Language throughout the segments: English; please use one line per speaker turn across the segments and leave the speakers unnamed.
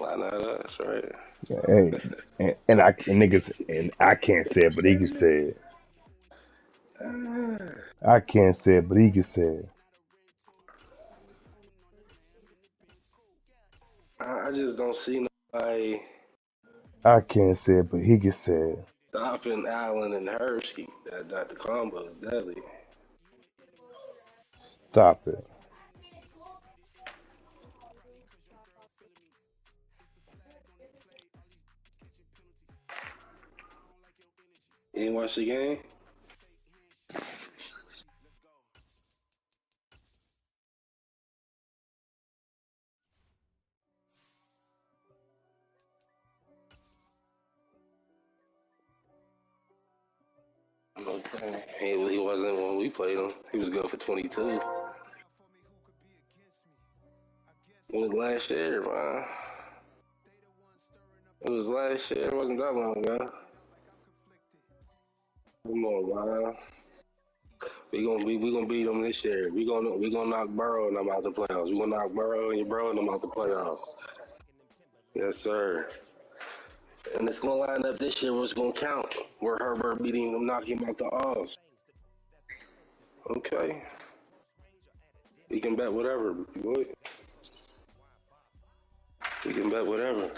Why not us, right?
Hey, and I can't say it, but he can say it. I can't say it, but he can say it.
I just don't see nobody
I can't say it, but he can say it.
stopping Allen and Hershey. That the combo is deadly.
Stop it.
You didn't watch the game? Okay. He wasn't when we played him. He was good for 22. It was last year, man. It was last year. It wasn't that long ago. Come on, man. We gonna beat them this year. We gonna knock Burrow and them out the playoffs. We gonna knock Burrow and your bro and them out the playoffs. Yes, sir. And it's gonna line up this year. What's gonna count? Where Herbert beating him, knocking him out the offs. Okay. We can bet whatever, boy. We can bet whatever.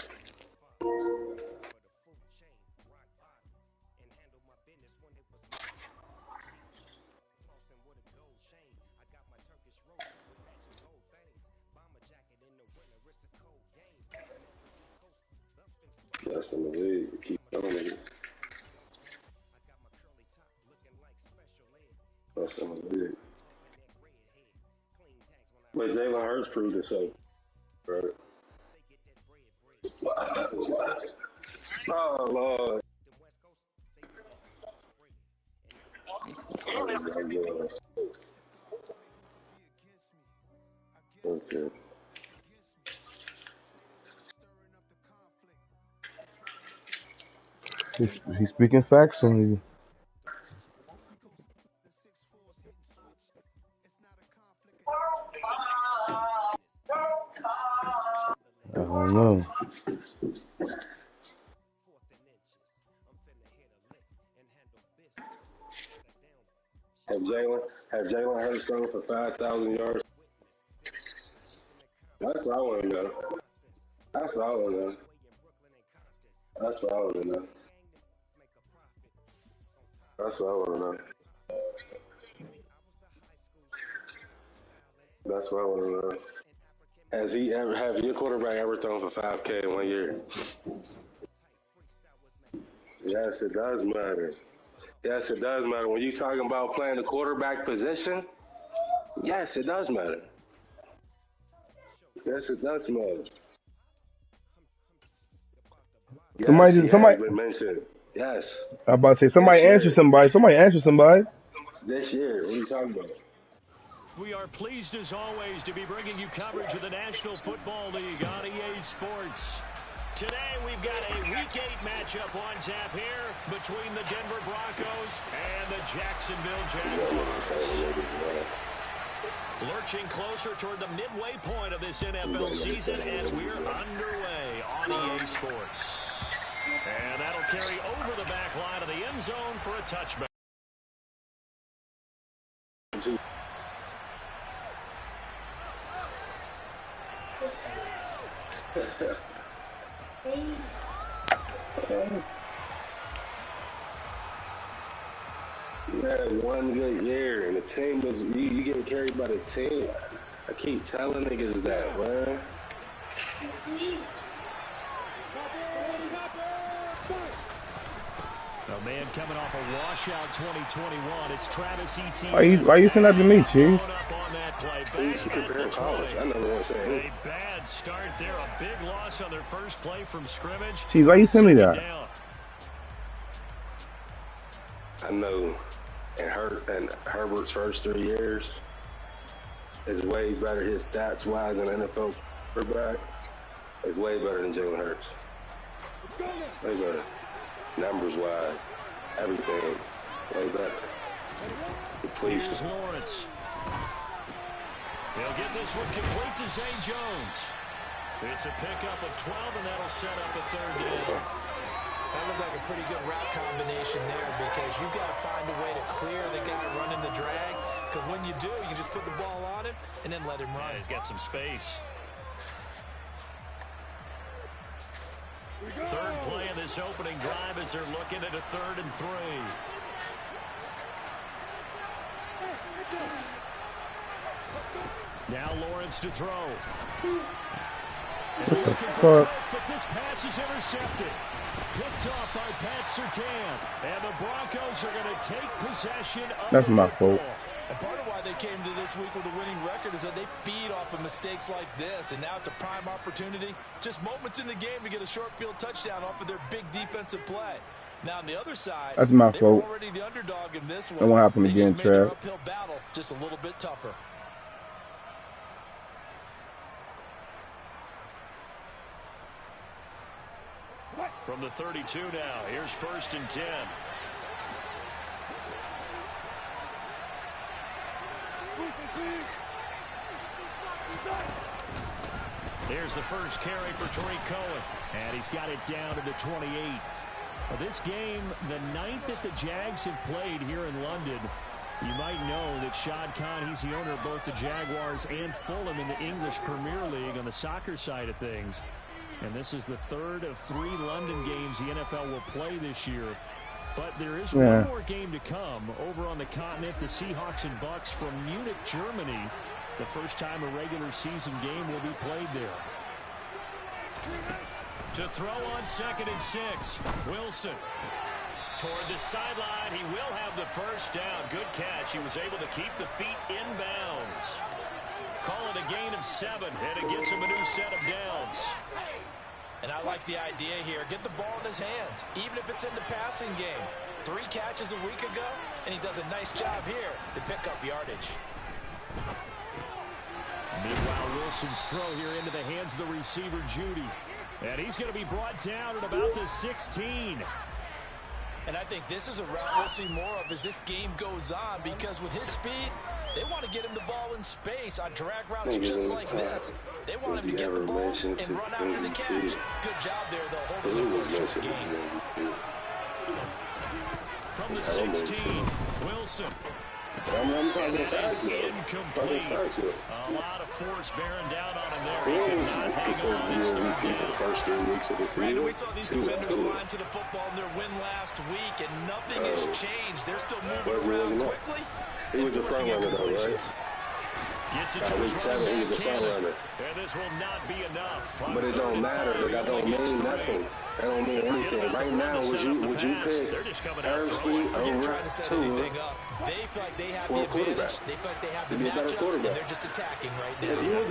That's in the league. Keep telling it. That's in the league. But Jalen Hurts proved himself. Right. Oh Lord. Oh my God. Okay.
He's speaking facts on you. I don't know.
Have Jalen Hurts thrown for 5,000 yards? That's what I want to know. That's what I want to know. That's what I want to know. That's what I want to know. That's what I want to know. Has he ever have your quarterback ever thrown for 5K in 1 year? Yes, it does matter. Yes, it does matter. When you're talking about playing the quarterback position, yes, it does matter. Yes, it does matter. Yes, he has
Somebody.
been mentioned. Yes,
I'm about to say
this
somebody answer
year.
somebody. Somebody answer somebody.
This year. What are you talking about?
We are pleased as always to be bringing you coverage of the National Football League on EA Sports. Today we've got a Week 8 matchup on tap here between the Denver Broncos and the Jacksonville Jaguars. Lurching closer toward the midway point of this NFL season, and we're underway on EA Sports. And that'll carry over the back line of the end zone for a touchback.
You had one good year, and the team was you getting carried by the team. I keep telling niggas that, man.
A man coming off a washout 2021. It's Travis Etienne.
Why you saying that to me, Chief?
Please compare college. I never want to say anything.
A bad start there. A big loss on their first play from scrimmage.
Chief, why you send me that?
I know, and Herbert's first 3 years is way better. His stats wise in NFL quarterback is way better than Jalen Hurts. Way better. Numbers wise, everything way better.
Here's Lawrence. He'll get this one complete to Zay Jones. It's a pickup of 12, and that'll set up a third down.
That looked like a pretty good route combination there because you've got to find a way to clear the guy running the drag. Because when you do, you can just put the ball on him and then let him run.
Yeah, he's got some space. Third play of this opening drive as they're looking at a 3rd and 3. Now Lawrence to throw.
What the fuck?
But this pass is intercepted. Picked off by Pat Surtain. And the Broncos are going to take possession of
That's my
the
fault.
football.
And part of why they came to this week with a winning record is that they feed off of mistakes like this. And now it's a prime opportunity. Just moments in the game to get a short field touchdown off of their big defensive play. Now on the other side,
That's my
they
fault.
were already the underdog in this one.
That won't happen
They
again,
just made their
Trav.
uphill battle just a little bit tougher.
From the 32 now, here's 1st and 10. There's the first carry for Tariq Cohen. And he's got it down to the 28. Well, this game, the 9th that the Jags have played here in London. You might know that Shad Khan, he's the owner of both the Jaguars and Fulham in the English Premier League on the soccer side of things. And this is the 3rd of 3 London games the NFL will play this year. But there is one more game to come over on the continent. The Seahawks and Bucks from Munich, Germany. The first time a regular season game will be played there. To throw on 2nd and 6. Wilson. Toward the sideline. He will have the first down. Good catch. He was able to keep the feet inbounds. Call it a gain of 7. And it gets him a new set of downs.
And I like the idea here. Get the ball in his hands, even if it's in the passing game. 3 catches a week ago, and he does a nice job here to pick up yardage.
Meanwhile, Wilson's throw here into the hands of the receiver, Judy. And he's going to be brought down at about the 16.
And I think this is a route we'll see more of as this game goes on, because with his speed, they want to get him the ball in space on drag routes just like this. They want him to get the ball and run after the catch. Good job there, though, holding him for a short game.
From the 16, Wilson.
I'm talking facts, though.
Incomplete. A lot of force bearing down on him there.
He
He
was
could not hang
considered
on.
the MVP for the first 3 weeks of the
Brandon,
season.
we saw these defenders flying to the football in their win last week, and nothing has changed. They're still moving around quickly.
He was a front runner, though, right?
Gets it to
Week
his
7, he
running
was a
back,
front
Cannon.
runner.
And this will not be enough.
But it don't matter. That don't mean nothing. That don't mean anything. Right now, would you pick Hursley over Tua
They feel like they have
for
the
a quarterback?
advantage. They feel like they have the
To be a better
matchups, and
quarterback.
they're just attacking right
If you
now.
was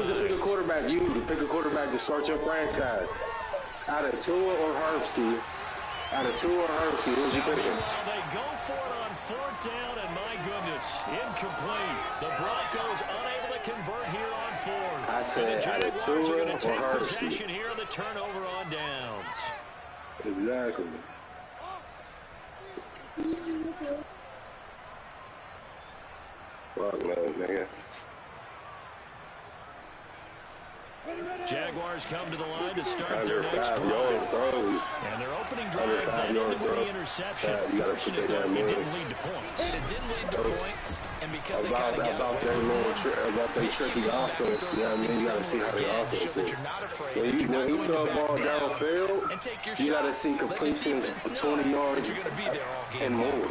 to pick a quarterback, you would pick a quarterback to start your franchise. Out of Tua or Hursley, who would you pick?
Meanwhile, they go for it on 4th down, and my goodness, incomplete. The Broncos unable to convert here on 4th.
I said
And the
either
Jaguars
Tua
are going to
or
take
Hursley.
possession here on the turnover on downs.
Exactly. Fuck no, nigga.
Jaguars come to the line to start
Under
their next
5 yard
drive.
throws.
And their opening
Under
drive
5
led
yard
into
throw.
the interception.
You gotta
Fortunate,
put that
though,
down
it
there.
didn't lead to points.
It didn't lead to points, and because they kind of got
About
away
their
from
little
it,
about their tricky offense. You know what I mean? You gotta see how their offense
show that
is.
you're not afraid,
When
that
you
you're not going to
throw a ball
back down,
downfield,
and take your
you
shot.
gotta see
Let the
completions
defense
for
know
20 yards
that you're going to be there all game
and more.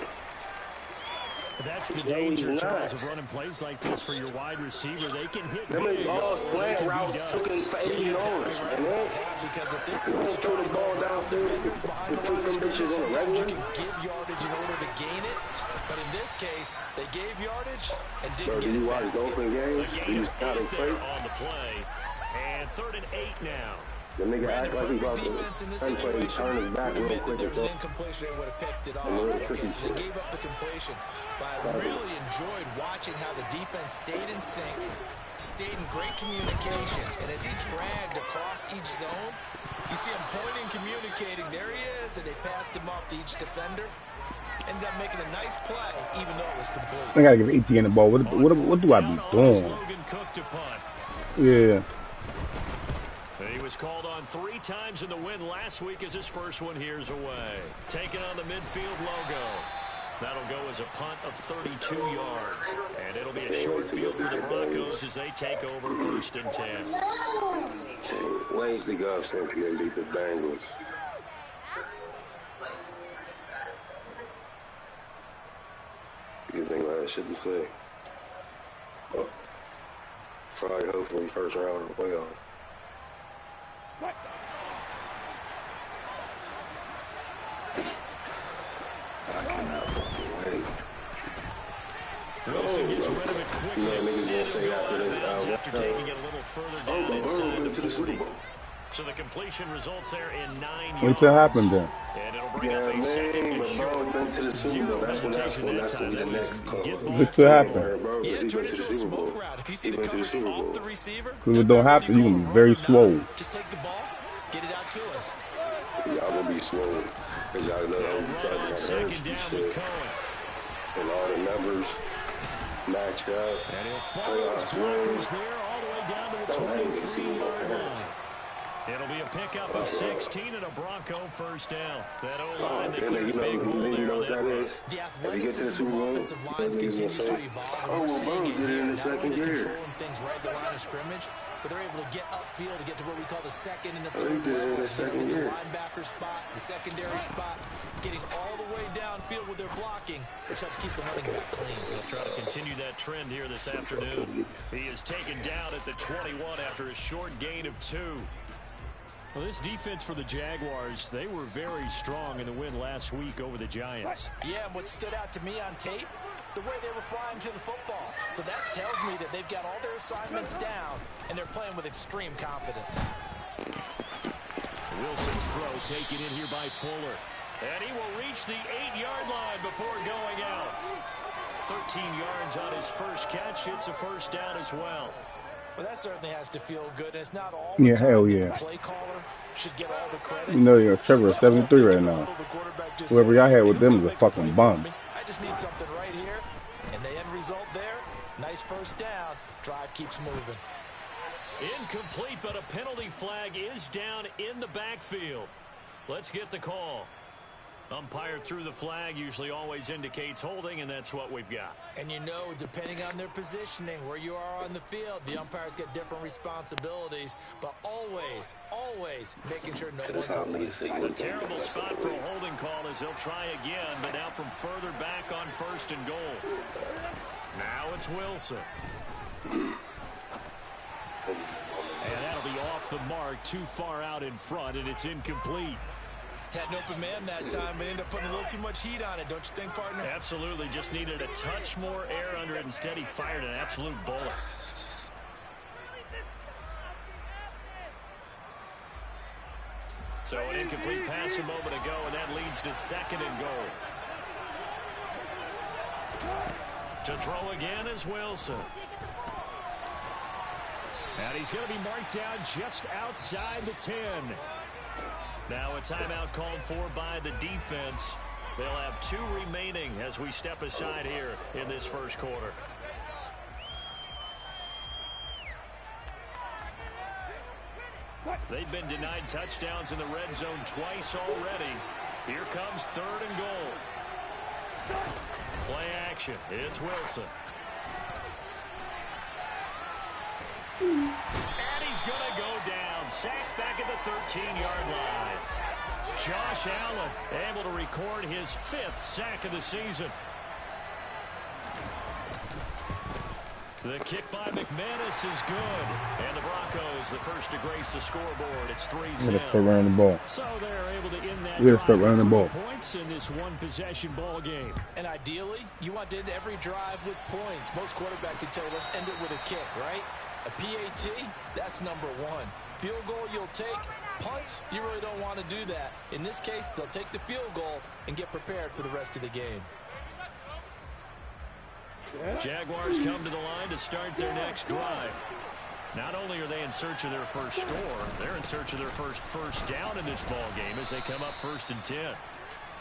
That's the
No,
danger,
he's
Charles,
not.
of running plays like this for your wide receiver. They can hit
Them is
big,
all
or they
slant
can be
routes
done.
took in for 80 yards, man.
Yeah, because if they're
You
forced
don't
to
throw
try
the
to
ball
go
downfield
defenders behind
to
the
put
line of
them bitches
scrimmage,
on the
sometimes you
regular.
can give yardage in order to gain it. But in this case, they gave yardage and
Bro,
didn't
do
get
you
it
watch
back.
the open games?
A
Do
gain
you
of
how they
8
play?
there on the play. And 3rd and 8 now.
The nigga
Brandon,
act like he about
perfect defense in
to
this
turn
situation
his back
would
real
admit that
quick
there
and
was an
go.
incompletion. They would have picked it off.
And little
Okay,
tricky
so they
shit.
gave up the completion. But I really enjoyed watching how the defense stayed in sync, stayed in great communication. And as he dragged across each zone, you see him pointing, communicating. There he is, and they passed him off to each defender. Ended up making a nice play, even though it was complete.
I gotta give ETN the ball. What do I be doing?
Logan Cook to punt.
Yeah.
was called on 3 times in the win last week as his first one here's away. Taking on the midfield logo. That'll go as a punt of 32 yards. And it'll be a short field for the Broncos as they take over 1st and 10.
Can't wait to go up since we beat the Bengals. Because they ain't gonna have shit to say. Oh. Probably, hopefully, first round of the playoff. I cannot fucking wait.
Wilson gets rid of it quickly.
Niggas gonna say after this,
after taking it a little further down inside
to the Super Bowl.
So the completion results there in 9 yards.
What's that happened then?
And it'll bring up a second and short.
Been to the Super Bowl. That's when the next
What's that happened?
Yeah, turn into a smoke route. If you see the coverage off the receiver,
Because it don't happen, you're going to be very slow.
just take the ball, get it out to him.
Y'all gonna be slow. Because y'all know we tried to
Second down with Cohen.
And all the numbers match up.
And he'll follow his blockers there all the way down to the 23-yard line. It'll be a pickup of 16 and a Bronco first down. That O-line that played a big role there on that run.
The athleticism of offensive lines continues to evolve.
Oh, well, Burrow did it in the second year.
Controlling things right at the line of scrimmage, but they're able to get upfield to get to what we call the second and the
Oh, he
third
did it in
level.
the second
The
year.
linebacker spot, the secondary spot, getting all the way downfield with their blocking, which helps keep the running back clean.
They'll try to continue that trend here this afternoon. He is taken down at the 21 after a short gain of 2. Well, this defense for the Jaguars, they were very strong in the win last week over the Giants.
Yeah, and what stood out to me on tape, the way they were flying to the football. So that tells me that they've got all their assignments down, and they're playing with extreme confidence.
Wilson's throw taken in here by Fuller. And he will reach the 8-yard line before going out. 13 yards on his first catch. It's a first down as well.
Well, that certainly has to feel good. And it's not all
Yeah,
the time
hell
that
yeah.
the play caller should get all the credit.
You know, you're Trevor 73 right now. Whoever y'all had with them is a fucking bum.
I just need something right here. And the end result there, nice first down. Drive keeps moving.
Incomplete, but a penalty flag is down in the backfield. Let's get the call. Umpire threw the flag, usually always indicates holding, and that's what we've got.
And you know, depending on their positioning, where you are on the field, the umpires get different responsibilities, but always, always making sure no one's on me.
A terrible spot for a holding call as they'll try again, but now from further back on 1st and goal. Now it's Wilson. And that'll be off the mark, too far out in front, and it's incomplete.
Had an open man that time, but ended up putting a little too much heat on it, don't you think, partner?
Absolutely. Just needed a touch more air under it. Instead, he fired an absolute bullet. So an incomplete pass a moment ago, and that leads to 2nd and goal. To throw again is Wilson. And he's going to be marked down just outside the 10. Now a timeout called for by the defense. They'll have 2 remaining as we step aside here in this first quarter. They've been denied touchdowns in the red zone twice already. Here comes 3rd and goal. Play action. It's Wilson. And he's going to go down. Sacked back at the 13-yard line. Josh Allen able to record his 5th sack of the season. The kick by McManus is good. And the Broncos, the first to grace the scoreboard. It's 3-0.
We're going to start running the ball.
So they're able to end that
We're going to start
drive
running the ball.
with points in this one-possession ball game.
And ideally, you want to end every drive with points. Most quarterbacks would tell you, let's end it with a kick, right? A PAT, that's number 1. Field goal you'll take. Punts, you really don't want to do that. In this case, they'll take the field goal and get prepared for the rest of the game.
Jaguars come to the line to start their next drive. Not only are they in search of their first score, they're in search of their first down in this ball game as they come up 1st and 10.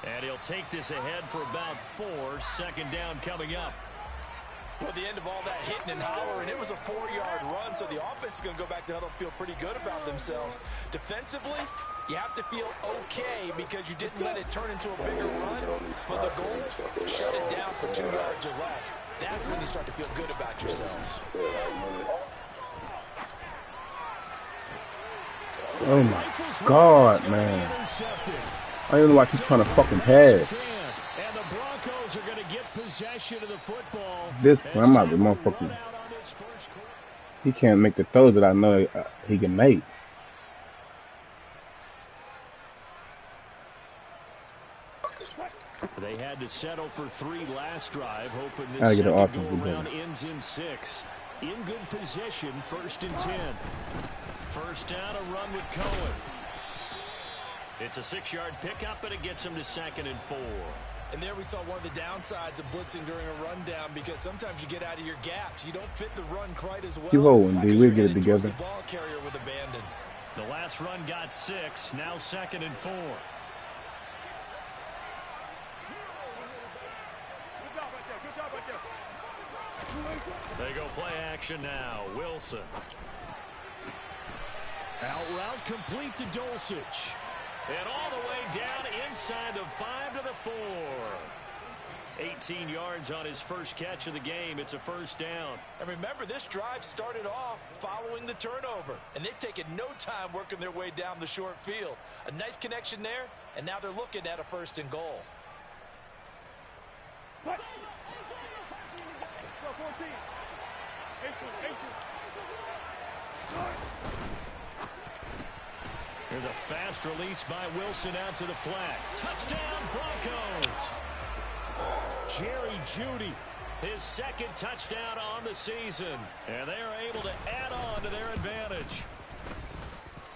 And he'll take this ahead for about 4. 2nd down coming up.
Well, the end of all that hitting and hollering, it was a 4-yard run, so the offense is going to go back to huddle and feel pretty good about themselves. Defensively, you have to feel okay because you didn't let it turn into a bigger run, but the goal, shut it down for 2 yards or less. That's when you start to feel good about yourselves.
Oh my God, man. I don't know why he's trying to fucking pass.
And the Broncos are going to get possession of the football.
This one, I'm out the motherfucking. He can't make the throws that I know he can make.
They had to settle for 3 last drive, hoping this
Gotta get an
second
offensive
go-around
game.
ends in 6. In good position, 1st and 10. First down, a run with Cohen. It's a 6-yard pickup, and it gets him to 2nd and 4.
And there we saw one of the downsides of blitzing during a rundown, because sometimes you get out of your gaps. You don't fit the run quite as well.
You holding, D. We'll get it together.
The ball carrier with abandon.
The last run got 6, now 2nd and 4. They go play action now. Wilson. Out route complete to Dulcich. And all the way down inside the 5 to the 4. 18 yards on his first catch of the game. It's a first down.
And remember, this drive started off following the turnover. And they've taken no time working their way down the short field. A nice connection there, and now they're looking at a 1st and goal.
There's a fast release by Wilson out to the flat. Touchdown, Broncos. Jerry Jeudy, his 2nd touchdown on the season. And they're able to add on to their advantage.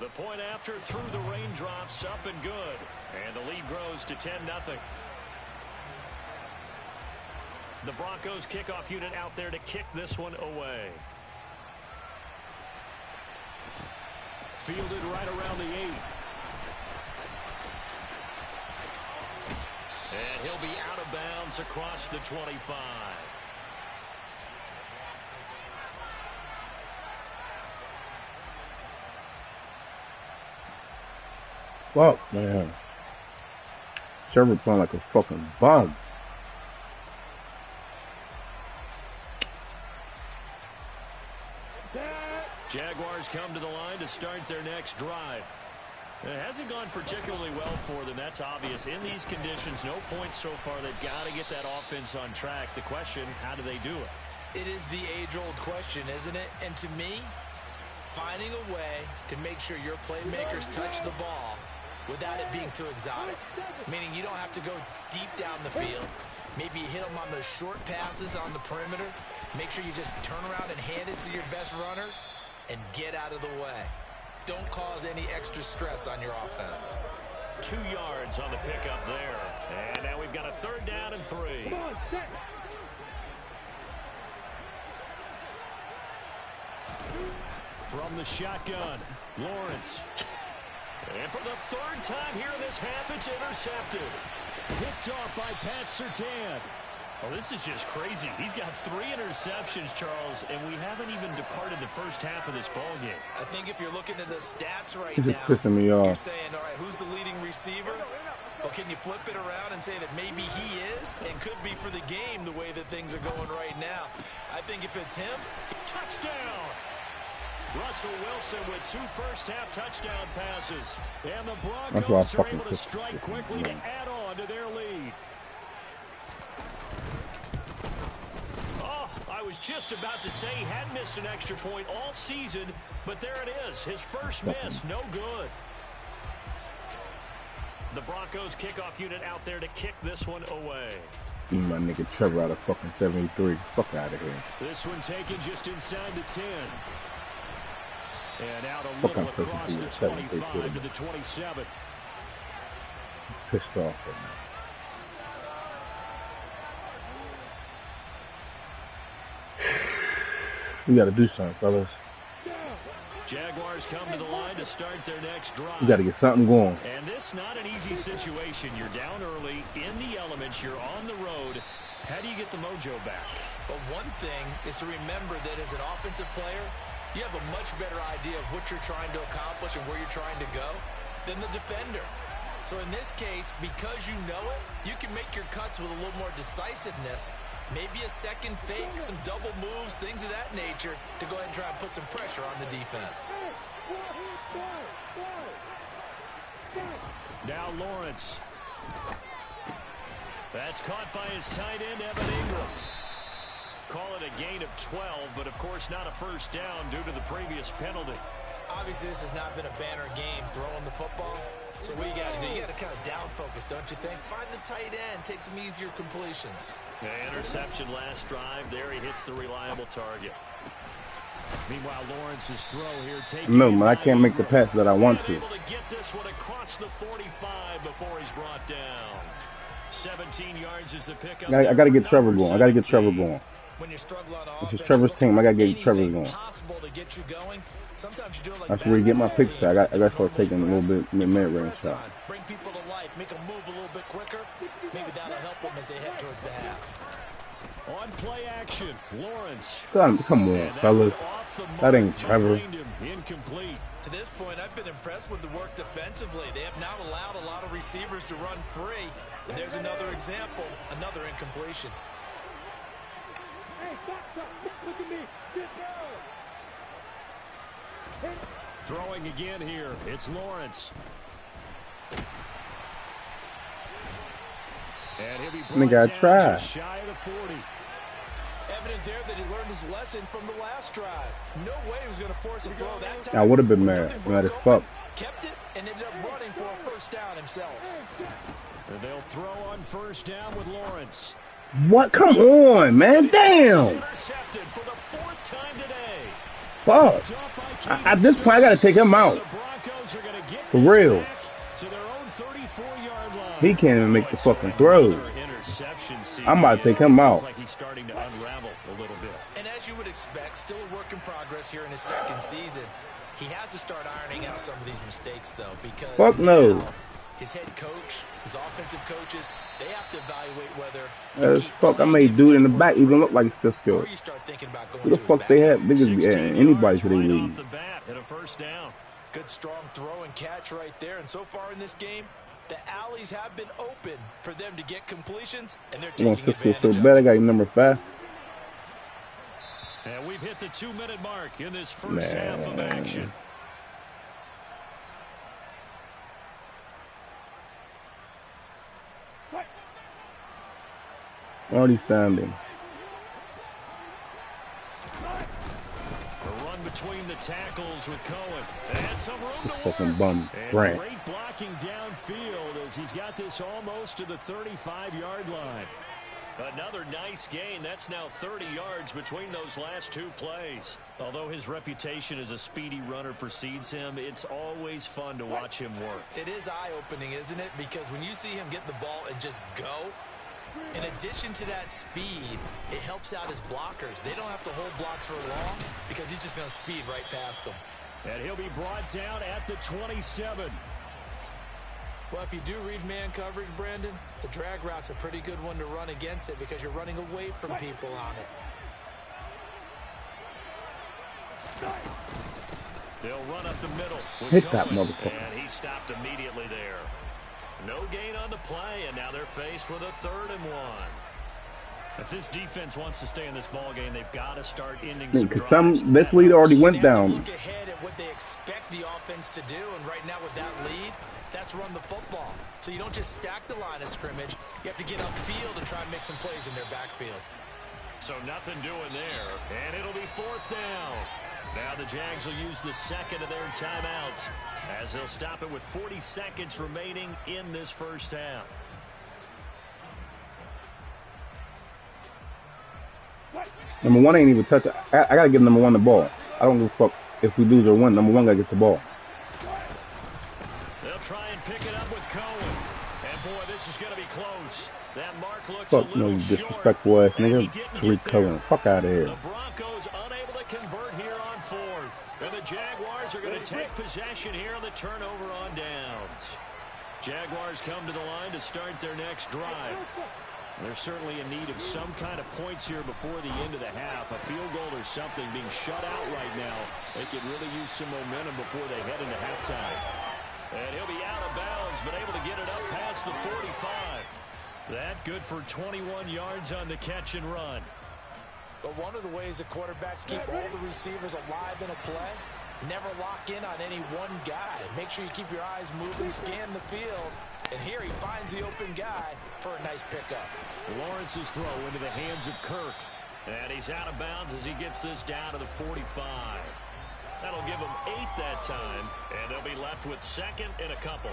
The point after through the raindrops, up and good. And the lead grows to 10-0. The Broncos kickoff unit out there to kick this one away. Fielded right around the 8. And he'll be out of bounds across the 25.
Fuck, man. Trevor playing like a fucking bum.
Jaguars come to the line to start their next drive. It hasn't gone particularly well for them. That's obvious. In these conditions, no points so far. They've got to get that offense on track. The question, how do they do it?
It is the age-old question, isn't it? And to me, finding a way to make sure your playmakers touch the ball without it being too exotic. Meaning you don't have to go deep down the field. Maybe you hit them on those short passes on the perimeter. Make sure you just turn around and hand it to your best runner and get out of the way. Don't cause any extra stress on your offense.
2 yards on the pickup there. And now we've got a 3rd down and 3. From the shotgun, Lawrence. And for the 3rd time here in this half, it's intercepted. Picked off by Pat Surtain. Oh, this is just crazy. He's got 3 interceptions, Charles, and we haven't even departed the first half of this ballgame.
I think if you're looking at the stats right
He's
now,
just pissing me
you're
off.
saying, all right, who's the leading receiver? Well, can you flip it around and say that maybe he is and could be for the game the way that things are going right now? I think if it's him,
touchdown! Russell Wilson with 2 first-half touchdown passes. And the Broncos are able to strike quickly to add on to their lead. Oh, I was just about to say he hadn't missed an extra point all season, but there it is. His first miss, no good. The Broncos kickoff unit out there to kick this one away.
My nigga Trevor out of fucking 73. Fuck out of here.
This one taken just inside the 10. And out a little across the 25 to the 27.
Pissed off right now. We got to do something, fellas.
Jaguars come to the line to start their next drive.
We got to get something going.
And this not an easy situation. You're down early, in the elements, you're on the road. How do you get the mojo back?
But one thing is to remember that as an offensive player, you have a much better idea of what you're trying to accomplish and where you're trying to go than the defender. So in this case, because you know it, you can make your cuts with a little more decisiveness, maybe a second fake, some double moves, things of that nature, to go ahead and try and put some pressure on the defense.
Now Lawrence. That's caught by his tight end, Evan Ingram. Call it a gain of 12, but of course not a first down due to the previous penalty.
Obviously, this has not been a banner game throwing the football. So what you got to do, you got to kind of down focus, don't you think? Find the tight end, take some easier completions.
Interception last drive. There he hits the reliable target. Meanwhile, Lawrence's throw here taking.
No, man, I can't make the pass that I want to.
Able to get this one across the 45 before he's brought down. 17 yards is the pickup.
I got to get Trevor going. I got to get Trevor going.
When you're struggling on
This is Trevor's team. I got to get Trevor going.
To get you going. Sometimes you do it like
that's where you get my picks. I got to start taking a little bit mid-range shot.
Bring people to life, make them move a little bit quicker. Maybe that'll help them as they head towards the half.
On play action, Lawrence.
Come on, fellas. That ain't Trevor.
Incomplete.
To this point, I've been impressed with the work defensively. They have not allowed a lot of receivers to run free. And there's another example, another incompletion.
Hey, stop. Look at me. Get down.
Throwing again here. It's Lawrence. And he'll be brought down just shy of the 40.
Evident there that he learned his lesson from the last drive. No way he was going to force him to throw that time.
I would have been mad as fuck.
Kept it and ended up running for a first down himself.
And they'll throw on first down with Lawrence.
What? Come on, man. Damn.
Intercepted for the 4th time today.
Fuck. At this point, I got to take him out. For real. He can't even make the fucking throw. I'm about to take him out.
Like he's starting to unravel a little bit.
And as you would expect, still a work in progress here in his second season. He has to start ironing out some of these mistakes, though, because
fuck no.
His head coach, his offensive coaches, they have to evaluate whether
fuck, I made dude in the back even look like he's still. Who the fuck they have? Niggas be adding anybody to their league.
Hit a first down.
Good strong throw and catch right there. And so far in this game, the alleys have been open for them to get completions, and they're taking advantage
so bad. I got number 5.
And we've hit the 2-minute mark in this first half of action.
Already sounding.
A run between the tackles with Cohen. And some room to
fucking
work.
bum.
And great blocking downfield as he's got this almost to the 35-yard line. Another nice gain. That's now 30 yards between those last 2 plays. Although his reputation as a speedy runner precedes him, it's always fun to watch him work.
It is eye-opening, isn't it? Because when you see him get the ball and just go, in addition to that speed, it helps out his blockers. They don't have to hold blocks for long because he's just going to speed right past them.
And he'll be brought down at the 27.
Well, if you do read man coverage, Brandon, the drag route's a pretty good one to run against it because you're running away from people on it.
They'll run up the middle.
Hit that motherfucker.
And he stopped immediately there. No gain on the play, and now they're faced with a 3rd and 1. If this defense wants to stay in this ball game, they've got to start ending some drives.
This lead already went down.
Look ahead at what they expect the offense to do, and right now with that lead, that's run the football. So you don't just stack the line of scrimmage. You have to get upfield and try and make some plays in their backfield.
So nothing doing there, and it'll be 4th down. Now the Jags will use the 2nd of their timeouts as they'll stop it with 40 seconds remaining in this first half.
Number 1 ain't even touch it. I got to give number 1 the ball. I don't give a fuck if we lose or win. Number 1 got to get the ball.
They'll try and pick it up with Cohen. And boy, this is going to be close. That mark looks
fuck
a little
no disrespectful ass nigga. Tariq Cohen. Fuck out of here.
The Broncos unable to convert here on 4th. And the Jaguars are going to take possession here on the turnover on downs. Jaguars come to the line to start their next drive. They're certainly in need of some kind of points here before the end of the half. A field goal or something, being shut out right now. They could really use some momentum before they head into halftime. And he'll be out of bounds, but able to get it up past the 45. That good for 21 yards on the catch and run.
But one of the ways that quarterbacks keep all the receivers alive in a play, never lock in on any one guy. Make sure you keep your eyes moving, scan the field. And here he finds the open guy for a nice pickup.
Lawrence's throw into the hands of Kirk. And he's out of bounds as he gets this down to the 45. That'll give him 8 that time. And they'll be left with second and a couple.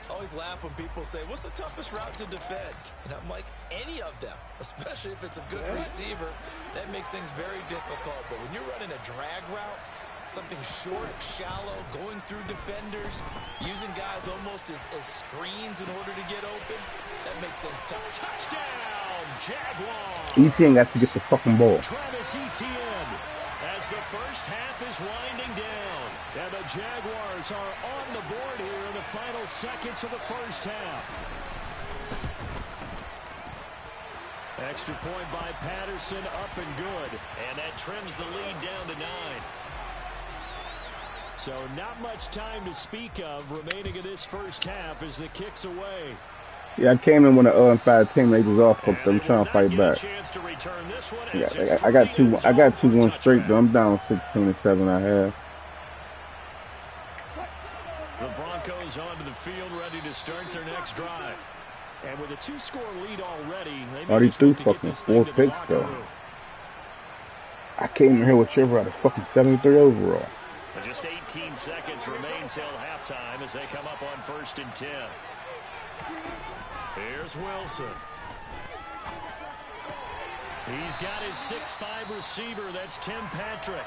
I always laugh when people say, what's the toughest route to defend? And I'm like, any of them, especially if it's a good receiver. That makes things very difficult. But when you're running a drag route, something short, shallow, going through defenders, using guys almost as screens in order to get open, that makes things tough.
Touchdown, Jaguars!
Etienne got to get the fucking ball.
Travis Etienne, as the first half is winding down, and the Jaguars are on the board here in the final seconds of the first half. Extra point by Patterson, up and good, and that trims the lead down to 9. So not much time to speak of remaining in this first half as the kick's away.
Yeah, I came in with an 0-5 team. They just all fucked. I'm trying to fight back. Yeah, I got 2-1 straight though. I'm down 16-7 I have.
The Broncos onto the field, ready to start their next drive. And with a 2-score lead already, they
already threw fucking 4 picks though. I came in here with Trevor at a fucking 73 overall.
Just 18 seconds remain till halftime as they come up on 1st and 10. Here's Wilson. He's got his 6'5 receiver. That's Tim Patrick.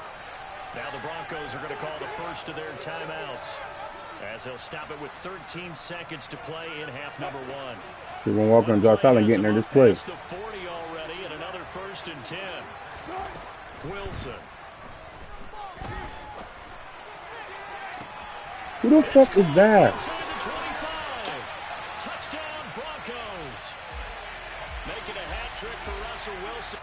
Now the Broncos are going to call the first of their timeouts as they'll stop it with 13 seconds to play in half number 1.
Trevor Walker and Josh Allen getting there this play.
The 40 already and another 1st and 10. Wilson.
Who the fuck is that?
Touchdown Broncos. Making a hat trick for Russell Wilson.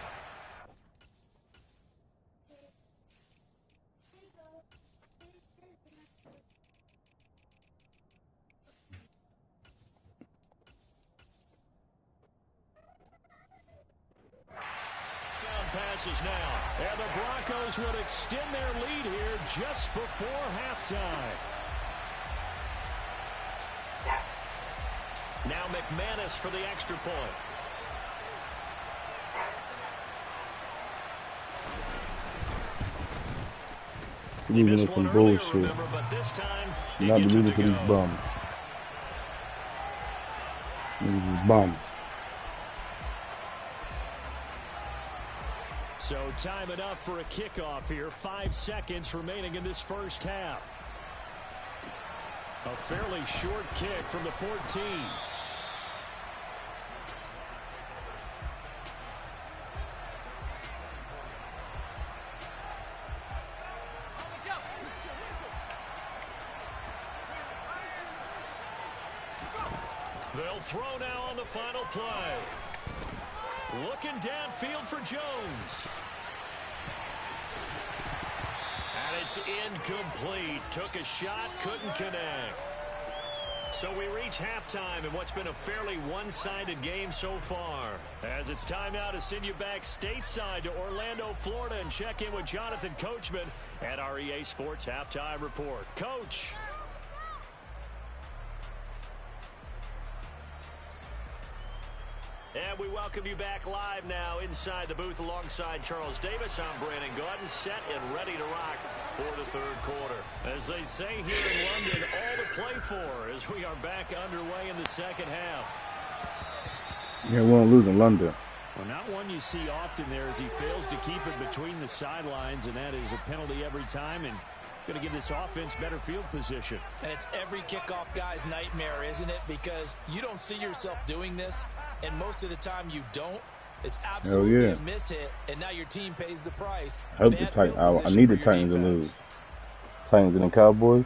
Touchdown passes now. And the Broncos would extend their lead here just before halftime. Now McManus for the extra point.
Believing in some bullshit. Not believing for these bums. These bums.
So time enough for a kickoff here. 5 seconds remaining in this first half. A fairly short kick from the 14. They'll throw now on the final play. Looking downfield for Jones. And it's incomplete. Took a shot, couldn't connect. So we reach halftime in what's been a fairly one-sided game so far. As it's time now to send you back stateside to Orlando, Florida, and check in with Jonathan Coachman at our EA Sports Halftime Report. Coach. And we welcome you back live now inside the booth alongside Charles Davis. I'm Brandon Gaudin, set and ready to rock for the third quarter. As they say here in London, all to play for as we are back underway in the second half.
Yeah, we won't lose in London.
Well, not one you see often there as he fails to keep it between the sidelines, and that is a penalty every time, and going to give this offense better field position.
And it's every kickoff guy's nightmare, isn't it? Because you don't see yourself doing this, and most of the time you don't. It's absolutely a miss-hit, and now your team pays the price.
I hope the Titans. I need the Titans to lose. Titans and the Cowboys.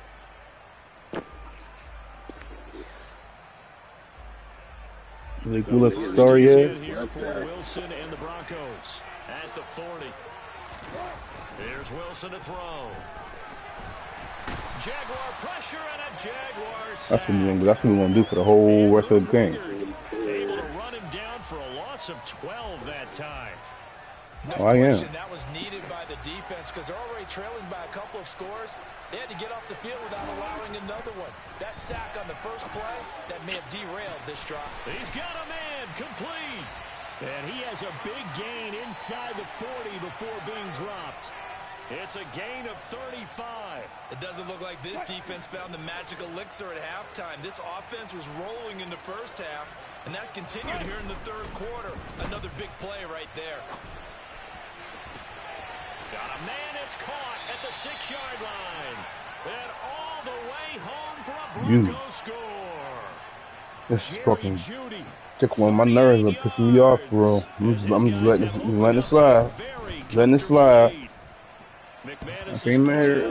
Like Willis story is.
Here for Wilson and the Broncos at the 40. Here's Wilson to throw. Jaguar pressure and a Jaguar sack.
That's what we want to do for the whole rest of the game.
Able to run him down for a loss of 12 that time.
Oh, I am.
That was needed by the defense because they're already trailing by a couple of scores. They had to get off the field without allowing another one. That sack on the first play, that may have derailed this drive.
He's got a man complete. And he has a big gain inside the 40 before being dropped. It's a gain of 35.
It doesn't look like this defense found the magic elixir at halftime. This offense was rolling in the first half, and that's continued here in the third quarter. Another big play right there.
Got a man, it's caught at the 6-yard line. And all the way home for a Bronco score.
This fucking tickling my nerves and pissing me off, bro. I'm just letting it slide. Letting it slide. I came here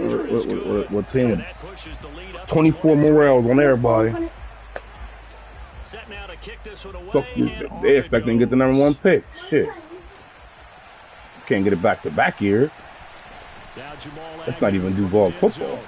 with team 24 morales on everybody. Fuck you. They expecting to get the #1 pick. Shit. Can't get it back to back here. That's not even Duval football.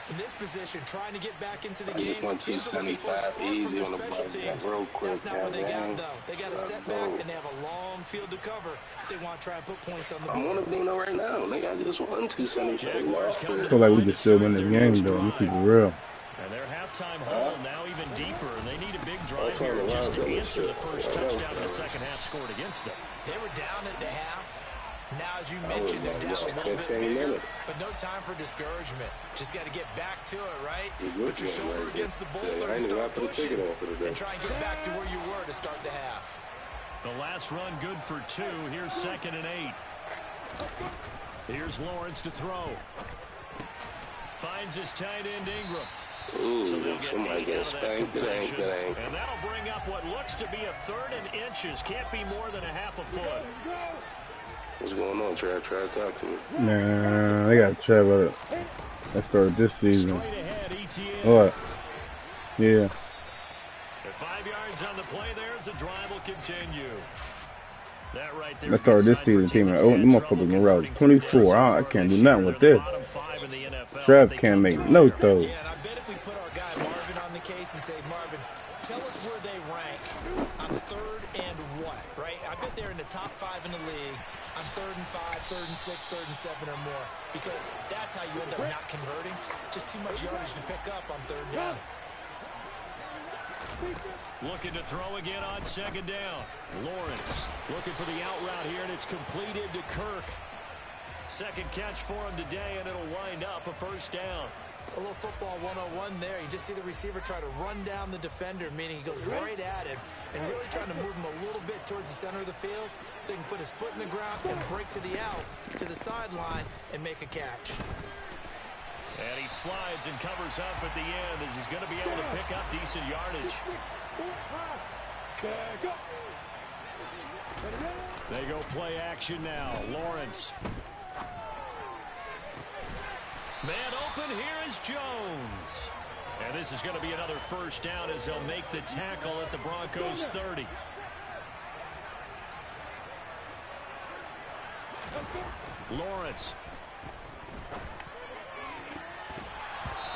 In this position, trying to get back into the game.
Just went 275 easy on the ball, real quick.
That's not what they got, though. They got a setback, and they have a long field to cover if they want to try and put points on the board.
I want to be right now. They got just won 275.
I feel like we can still win this game, though. Let's keep it real.
And their halftime hole now even deeper, and they need a big drive here just to answer the first touchdown in the second half scored against them.
They were down at the half. Now, as you mentioned, they're down a little bit bigger, but no time for discouragement. Just got to get back to it, right? Put your shoulder against the boulder and start pushing, and try and get back to where you were to start the half.
The last run good for 2. Here's 2nd and 8. Here's Lawrence to throw. Finds his tight end Ingram.
Ooh, somebody gets spanked.
And that'll bring up what looks to be a 3rd and inches. Can't be more than a half a foot.
What's going on, Trav? Trav, talk to me.
Nah, they got Trav. That started this season. What? Yeah.
5 yards on the play there as the drive will continue. That right there.
That started this season, team. Oh, the motherfuckers been routed 24. I can't do nothing with this. Trav can't make no throws.
Yeah, and I bet if we put our guy Marvin on the case and say, Marvin, tell us where they rank on 3rd and what, right? I bet they're in the top 5 in the league on 3rd and 5, 3rd and 6, 3rd and 7 or more, because that's how you end up not converting. Just too much yardage to pick up on 3rd down.
Looking to throw again on 2nd down. Lawrence looking for the out route here, and it's completed to Kirk. Second catch for him today, and it'll wind up a 1st down.
A little football 101 there. You just see the receiver try to run down the defender, meaning he goes right at him and really trying to move him a little bit towards the center of the field so he can put his foot in the ground and break to the out, to the sideline, and make a catch.
And he slides and covers up at the end as he's going to be able to pick up decent yardage. They go play action now. Lawrence. Man open, here is Jones. And this is going to be another 1st down as they'll make the tackle at the Broncos 30. Lawrence.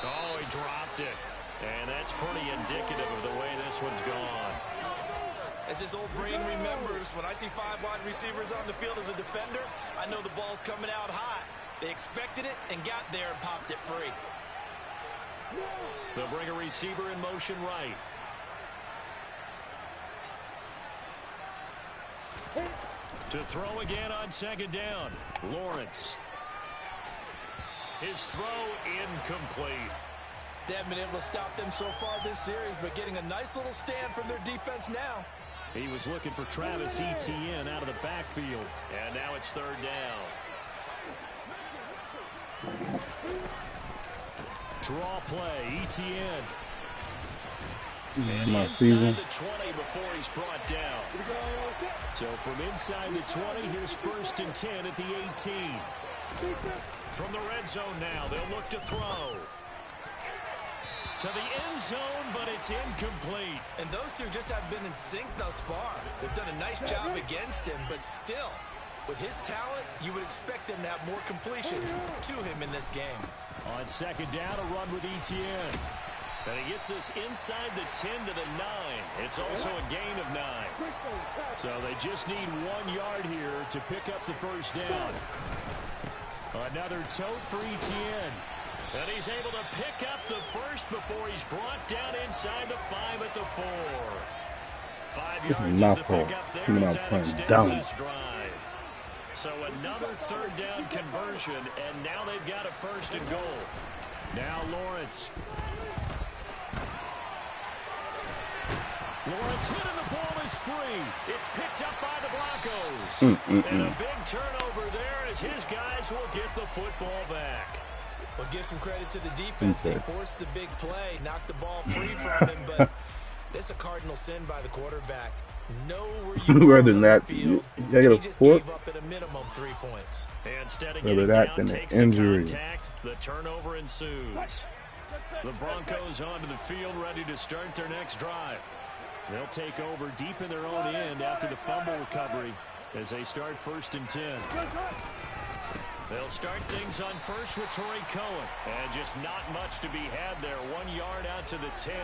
Oh, he dropped it. And that's pretty indicative of the way this one's gone.
As his old brain remembers, when I see 5 wide receivers on the field as a defender, I know the ball's coming out hot. They expected it and got there and popped it free.
They'll bring a receiver in motion right. To throw again on 2nd down. Lawrence. His throw incomplete.
They haven't been able to stop them so far this series, but getting a nice little stand from their defense now.
He was looking for Travis Etienne out of the backfield. And now it's 3rd down. Draw play, Etienne. And inside the 20 before he's brought down. So from inside the 20, here's 1st and 10 at the 18. From the red zone now, they'll look to throw. To the end zone, but it's incomplete.
And those two just haven't been in sync thus far. They've done a nice job against him, but still, with his talent, you would expect him to have more completions to him in this game.
On second down, a run with Etienne. And he gets this inside the 10 to the 9. It's also a gain of 9. So they just need 1 yard here to pick up the first down. Another tote for Etienne. And he's able to pick up the first before he's brought down inside the 5 at the 4. 5 yards is the pickup there as that extends his drive. So another third down conversion, and now they've got a first and goal. Now Lawrence. Lawrence hit and the ball is free. It's picked up by the Broncos. And a big turnover there as his guys will get the football back.
Well, give some credit to the defense. They forced the big play, knocked the ball free from him, but it's a cardinal sin by the quarterback. Know where you
rather than that,
he just
gave
up at a minimum 3 points.
Instead of getting down, takes the contact, the turnover ensues. The Broncos onto the field, ready to start their next drive. They'll take over deep in their own end after the fumble recovery as they start 1st and 10. They'll start things on first with Torrey Cohen. And just not much to be had there. 1 yard out to the 10.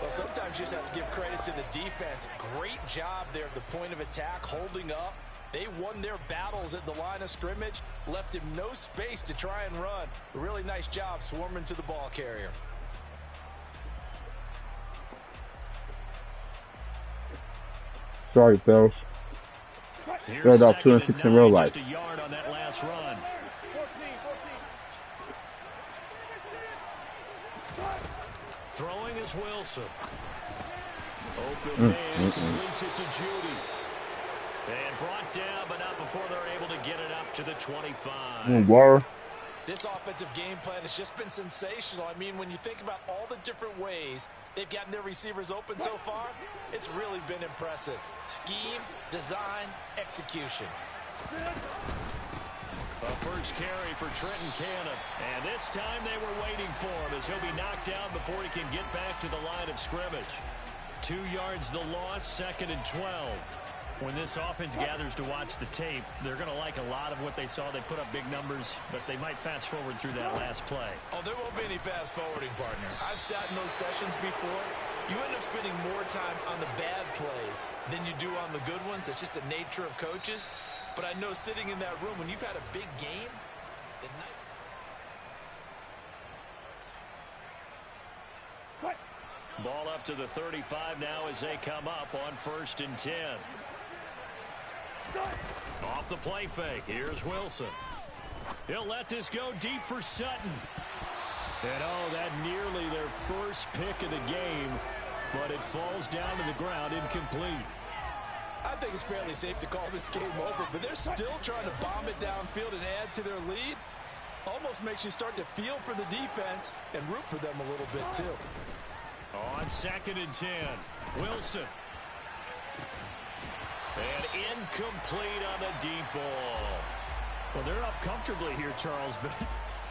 Well, sometimes you just have to give credit to the defense. Great job there at the point of attack, holding up. They won their battles at the line of scrimmage, left him no space to try and run. A really nice job swarming to the ball carrier.
Sorry, Bells. They're about 2 and 6 in real life.
Just a yard on that last run. Throwing is Wilson. Open man completes it to Judy. And brought down, but not before they're able to get it up to the 25.
This offensive game plan has just been sensational. I mean, when you think about all the different ways they've gotten their receivers open so far, it's really been impressive. Scheme, design, execution.
A first carry for Trenton Cannon. And this time they were waiting for him as he'll be knocked down before he can get back to the line of scrimmage. 2 yards the loss, 2nd and 12. When this offense gathers to watch the tape, they're going to like a lot of what they saw. They put up big numbers, but they might fast forward through that last play.
Oh, there won't be any fast forwarding, partner. I've sat in those sessions before. You end up spending more time on the bad plays than you do on the good ones. It's just the nature of coaches. But I know sitting in that room, when you've had a big game, the night...
Ball up to the 35 now as they come up on 1st and 10. Off the play fake. Here's Wilson. He'll let this go deep for Sutton. And oh, that nearly their first pick of the game, but it falls down to the ground incomplete.
I think it's fairly safe to call this game over, but they're still trying to bomb it downfield and add to their lead. Almost makes you start to feel for the defense and root for them a little bit too.
On 2nd and 10, Wilson. And incomplete on the deep ball. Well, they're up comfortably here, Charles, but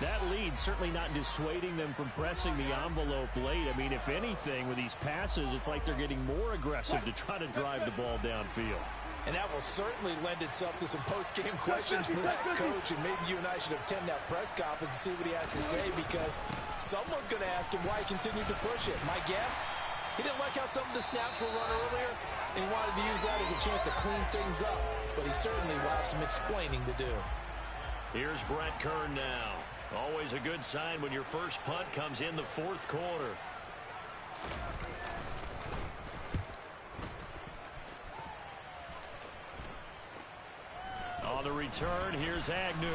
that lead certainly not dissuading them from pressing the envelope late. I mean, if anything, with these passes, it's like they're getting more aggressive to try to drive the ball downfield.
And that will certainly lend itself to some post-game questions for that coach. And maybe you and I should attend that press conference and see what he has to say, because someone's going to ask him why he continued to push it. My guess, he didn't like how some of the snaps were run earlier, and he wanted to use that as a chance to clean things up. But he certainly will have some explaining to do.
Here's Brett Kern now. Always a good sign when your first punt comes in the 4th quarter. On the return, here's Agnew.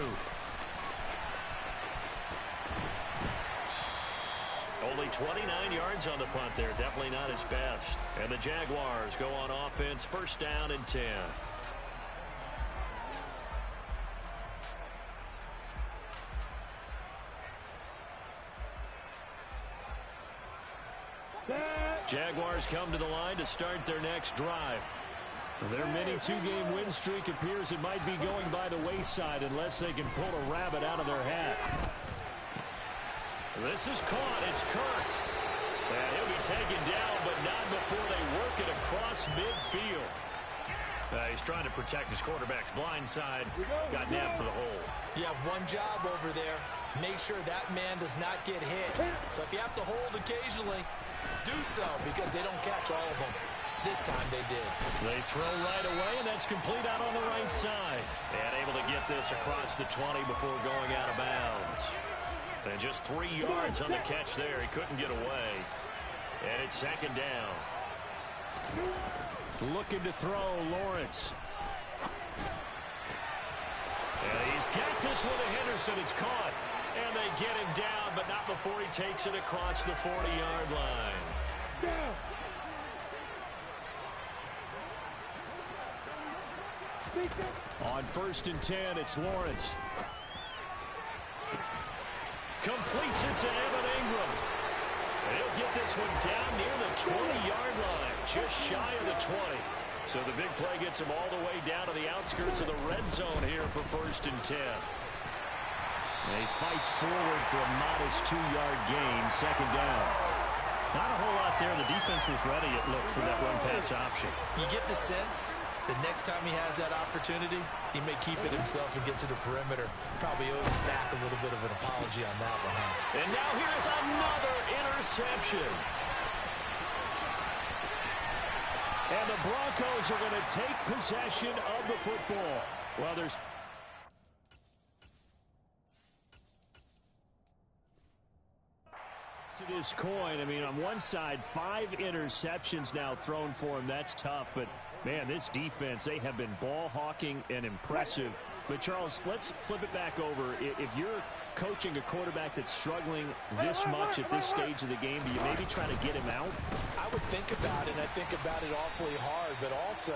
Only 29 yards on the punt there. Definitely not his best. And the Jaguars go on offense, 1st down and 10. Jaguars come to the line to start their next drive. Their mini 2-game win streak appears it might be going by the wayside unless they can pull a rabbit out of their hat. This is caught. It's Kirk. And he'll be taken down, but not before they work it across midfield. He's trying to protect his quarterback's blind side. Got nabbed for the hole.
You have one job over there. Make sure that man does not get hit. So if you have to hold occasionally, do so, because they don't catch all of them. This time they did.
They throw right away, and that's complete out on the right side. And able to get this across the 20 before going out of bounds. And just 3 yards on the catch there. He couldn't get away. And it's second down. Looking to throw, Lawrence. And he's got this one to Henderson. It's caught. And they get him down, but not before he takes it across the 40-yard line. On 1st and 10, it's Lawrence. Completes it to Evan Ingram. And he'll get this one down near the 20-yard line, just shy of the 20. So the big play gets him all the way down to the outskirts of the red zone here for 1st and 10. And he fights forward for a modest 2-yard gain, second down. Not a whole lot there. The defense was ready, it looked, for that run-pass option.
You get the sense that next time he has that opportunity, he may keep it himself and get to the perimeter. Probably owes back a little bit of an apology on that one, huh?
And now here's another interception. And the Broncos are going to take possession of the football. Well, there's... to this coin, I mean, on one side, 5 interceptions now thrown for him. That's tough, but man, this defense, they have been ball hawking and impressive. But Charles, let's flip it back over. If you're coaching a quarterback that's struggling this much at this stage of the game, do you maybe try to get him out?
I would think about it, and I think about it awfully hard, but also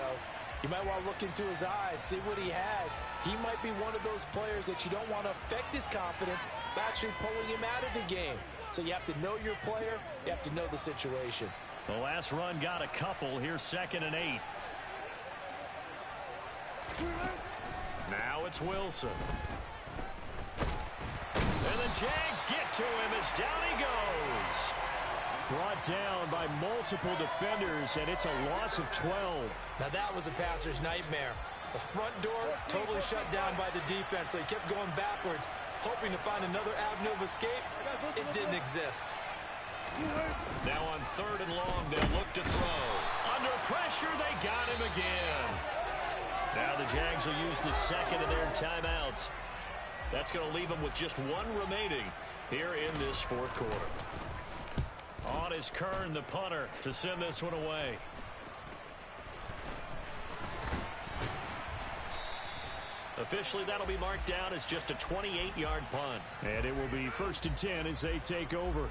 you might want to look into his eyes, see what he has. He might be one of those players that you don't want to affect his confidence by actually pulling him out of the game. So you have to know your player. You have to know the situation.
The last run got a couple. Here's 2nd and 8. Now it's Wilson. And the Jags get to him as down he goes. Brought down by multiple defenders, and it's a loss of 12.
Now that was a passer's nightmare. The front door totally shut down by the defense, so he kept going backwards, hoping to find another avenue of escape. It didn't exist.
Now on 3rd and long, they'll look to throw. Under pressure, they got him again. Now the Jags will use the second of their timeouts. That's going to leave them with just 1 remaining here in this 4th quarter. On is Kern, the punter, to send this one away. Officially, that'll be marked down as just a 28-yard punt. And it will be 1st and 10 as they take over.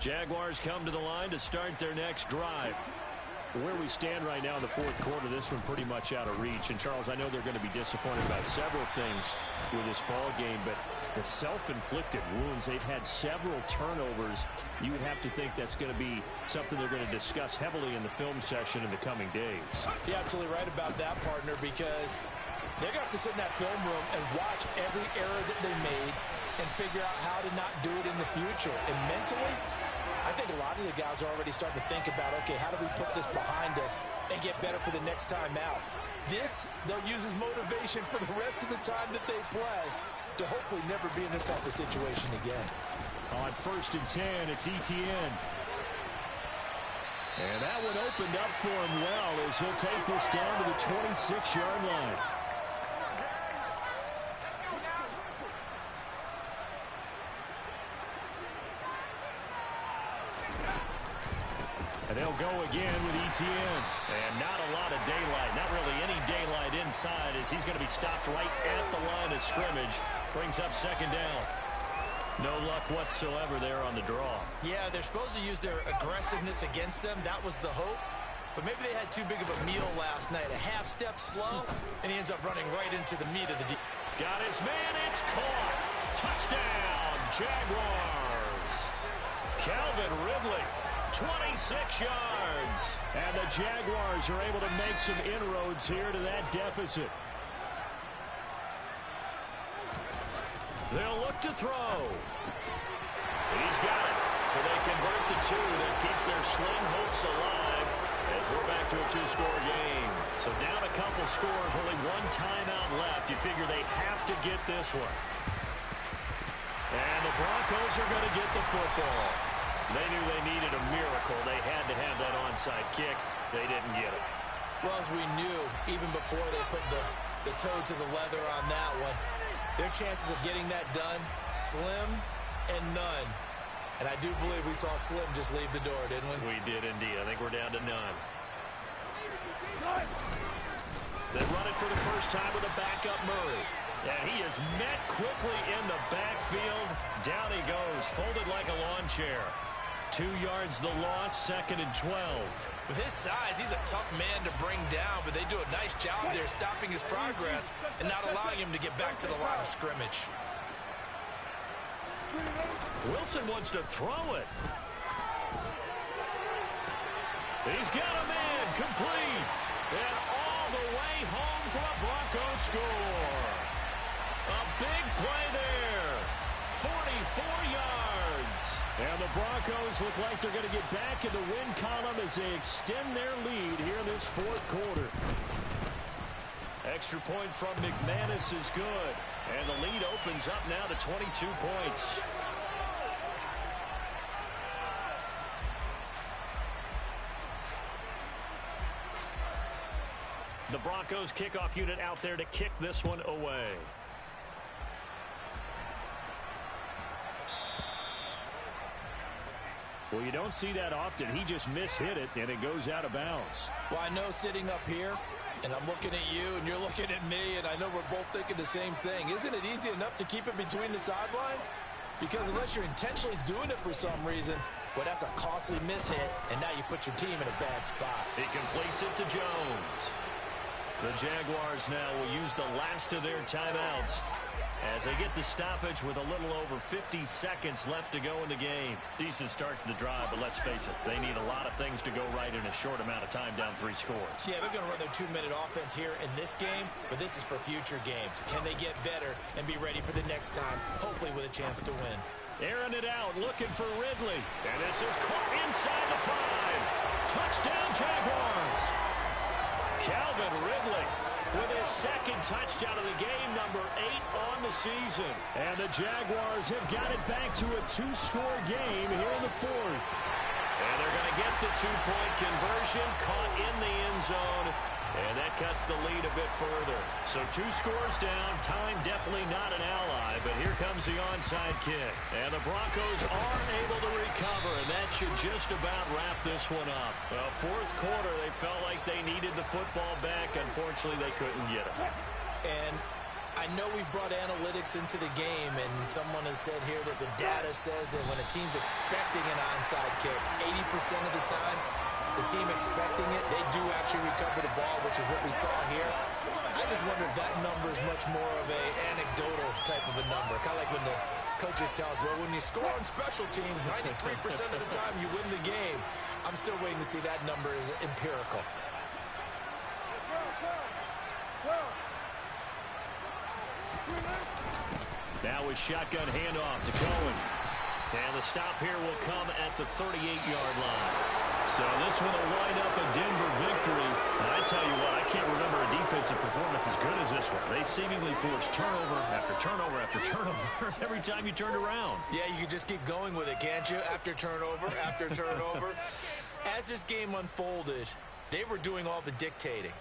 Jaguars come to the line to start their next drive. Where we stand right now in the 4th quarter, this one pretty much out of reach. And, Charles, I know they're going to be disappointed about several things with this ball game, but the self-inflicted wounds, they've had several turnovers. You would have to think that's going to be something they're going to discuss heavily in the film session in the coming days.
You're absolutely right about that, partner, because they're going to have to sit in that film room and watch every error that they made and figure out how to not do it in the future. And mentally, I think a lot of the guys are already starting to think about, okay, how do we put this behind us and get better for the next time out? This, they'll use as motivation for the rest of the time that they play to hopefully never be in this type of situation again.
On 1st and 10, it's Etienne. And that one opened up for him well as he'll take this down to the 26-yard line. And they'll go again with Etienne. And not a lot of daylight, not really any daylight inside as he's going to be stopped right at the line of scrimmage. Brings up 2nd down. No luck whatsoever there on the draw.
Yeah, they're supposed to use their aggressiveness against them. That was the hope. But maybe they had too big of a meal last night. A half step slow, and he ends up running right into the meat of the deep.
Got his man. It's caught. Touchdown, Jaguars. Calvin Ridley 26 yards. And the Jaguars are able to make some inroads here to that deficit. They'll look to throw. He's got it. So they convert the two. That keeps their sling hopes alive as we're back to a two-score game. So down a couple scores, only one timeout left. You figure they have to get this one. And the Broncos are going to get the football. They knew they needed a miracle. They had to have that onside kick. They didn't get it.
Well, as we knew, even before they put the toe to the leather on that one, their chances of getting that done, slim and none. And I do believe we saw Slim just leave the door, didn't we?
We did indeed. I think we're down to none. They run it for the first time with a backup Murray. And he is met quickly in the backfield. Down he goes, folded like a lawn chair. 2 yards the loss, 2nd and 12.
With his size, he's a tough man to bring down, but they do a nice job there stopping his progress and not allowing him to get back to the line of scrimmage.
Wilson wants to throw it. He's got a man complete. And all the way home for a Broncos score. A big play there. 44 yards. And the Broncos look like they're going to get back in the win column as they extend their lead here in this fourth quarter. Extra point from McManus is good. And the lead opens up now to 22 points. The Broncos kickoff unit out there to kick this one away. Well, you don't see that often. He just mishit it, and it goes out of bounds.
Well, I know sitting up here, and I'm looking at you, and you're looking at me, and I know we're both thinking the same thing. Isn't it easy enough to keep it between the sidelines? Because unless you're intentionally doing it for some reason, well, that's a costly mishit, and now you put your team in a bad spot.
He completes it to Jones. The Jaguars now will use the last of their timeouts as they get the stoppage with a little over 50 seconds left to go in the game. Decent start to the drive, but let's face it, they need a lot of things to go right in a short amount of time down 3 scores.
Yeah, they're going to run their 2-minute offense here in this game, but this is for future games. Can they get better and be ready for the next time, hopefully with a chance to win?
Airing it out, looking for Ridley. And this is caught inside the 5. Touchdown, Jaguars. Calvin Ridley with his 2nd touchdown of the game, number 8 on the season. And the Jaguars have got it back to a 2-score game here in the 4th. And they're going to get the 2-point conversion, caught in the end zone. And that cuts the lead a bit further. So 2 scores down. Time definitely not an ally, but here comes the onside kick. And the Broncos are able to recover, and that should just about wrap this one up. Well, 4th quarter, they felt like they needed the football back. Unfortunately, they couldn't get it.
And I know we brought analytics into the game, and someone has said here that the data says that when a team's expecting an onside kick, 80% of the time, the team expecting it, they do actually recover the ball, which is what we saw here. I just wonder if that number is much more of a anecdotal type of a number. Kind of like when the coaches tell us, well, when you score on special teams, 93% of the time you win the game. I'm still waiting to see that number is empirical.
Now a shotgun handoff to Cohen. And the stop here will come at the 38-yard line. So this one will wind up a Denver victory. And I tell you what, I can't remember a defensive performance as good as this one. They seemingly forced turnover after turnover after turnover every time you turned around.
Yeah, you can just keep going with it, can't you? After turnover, after turnover. As this game unfolded, they were doing all the dictating.